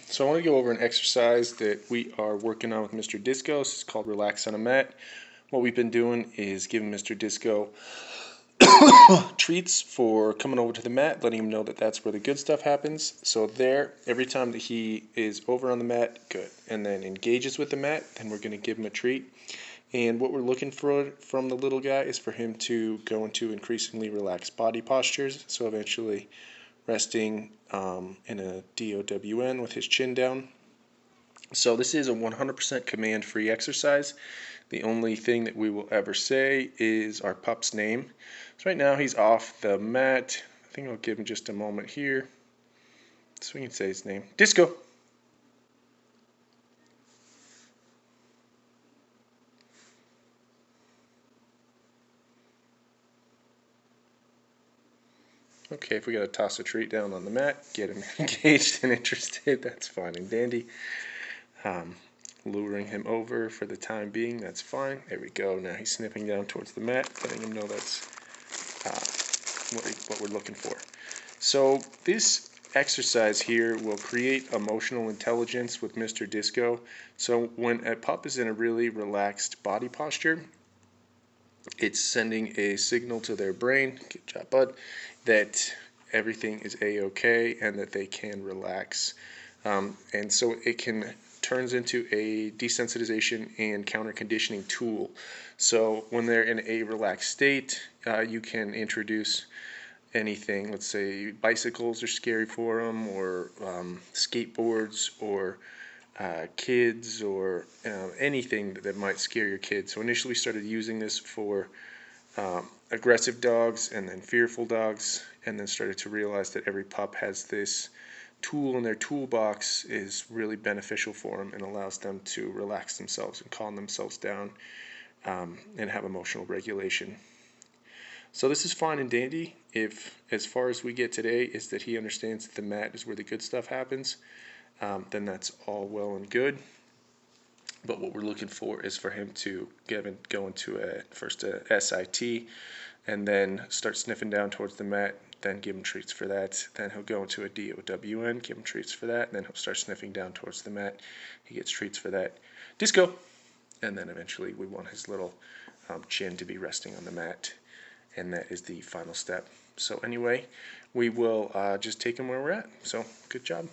So I want to go over an exercise that we are working on with Mr. Disco. It's called Relax on a Mat. What we've been doing is giving Mr. Disco treats for coming over to the mat, letting him know that that's where the good stuff happens. So there, every time that he is over on the mat, good, and then engages with the mat, then we're going to give him a treat. And what we're looking for from the little guy is for him to go into increasingly relaxed body postures. So eventually resting in a DOWN with his chin down. So this is a 100% command-free exercise. The only thing that we will ever say is our pup's name. So right now he's off the mat. I think I'll give him just a moment here so we can say his name. Disco. Okay, if we gotta toss a treat down on the mat, get him engaged and interested, that's fine and dandy. Luring him over for the time being, that's fine. There we go. Now he's sniffing down towards the mat, letting him know that's what we're looking for. So this exercise here will create emotional intelligence with Mr. Disco. So when a pup is in a really relaxed body posture, it's sending a signal to their brain, good job bud, that everything is a-okay and that they can relax. And so it turns into a desensitization and counter conditioning tool. So when they're in a relaxed state, you can introduce anything. Let's say bicycles are scary for them, or skateboards, or kids, or anything that might scare your kids. So initially we started using this for aggressive dogs and then fearful dogs, and then started to realize that every pup has this tool in their toolbox is really beneficial for them and allows them to relax themselves and calm themselves down and have emotional regulation. So this is fine and dandy if, as far as we get today, is that he understands that the mat is where the good stuff happens. Then that's all well and good. But what we're looking for is for him to go into first a SIT, and then start sniffing down towards the mat, then give him treats for that. Then he'll go into a DOWN, give him treats for that, and then he'll start sniffing down towards the mat. He gets treats for that. Disco! And then eventually we want his little chin to be resting on the mat, and that is the final step. So anyway, we will just take him where we're at. So good job.